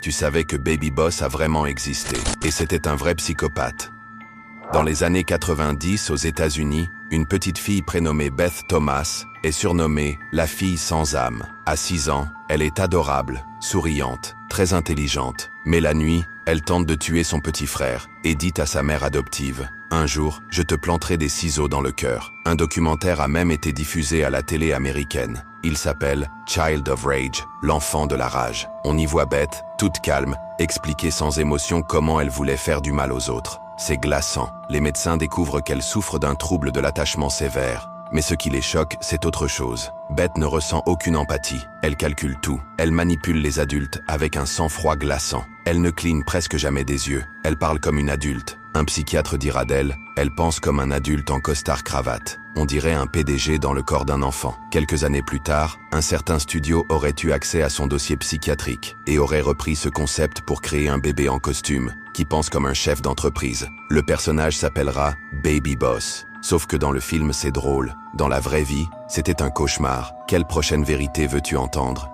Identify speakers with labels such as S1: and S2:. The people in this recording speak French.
S1: tu savais que Baby Boss a vraiment existé, et c'était un vrai psychopathe. Dans les années 90 aux États-Unis, une petite fille prénommée Beth Thomas est surnommée « la fille sans âme ». À 6 ans, elle est adorable, souriante, très intelligente. Mais la nuit, elle tente de tuer son petit frère et dit à sa mère adoptive « Un jour, je te planterai des ciseaux dans le cœur ». Un documentaire a même été diffusé à la télé américaine. Il s'appelle « Child of Rage », l'enfant de la rage. On y voit Beth, toute calme, expliquer sans émotion comment elle voulait faire du mal aux autres. C'est glaçant. Les médecins découvrent qu'elle souffre d'un trouble de l'attachement sévère. Mais ce qui les choque, c'est autre chose. Beth ne ressent aucune empathie. Elle calcule tout. Elle manipule les adultes avec un sang-froid glaçant. Elle ne cligne presque jamais des yeux. Elle parle comme une adulte. Un psychiatre dira d'elle, elle pense comme un adulte en costard-cravate. On dirait un PDG dans le corps d'un enfant. Quelques années plus tard, un certain studio aurait eu accès à son dossier psychiatrique et aurait repris ce concept pour créer un bébé en costume qui pense comme un chef d'entreprise. Le personnage s'appellera Baby Boss. Sauf que dans le film, c'est drôle. Dans la vraie vie, c'était un cauchemar. Quelle prochaine vérité veux-tu entendre ?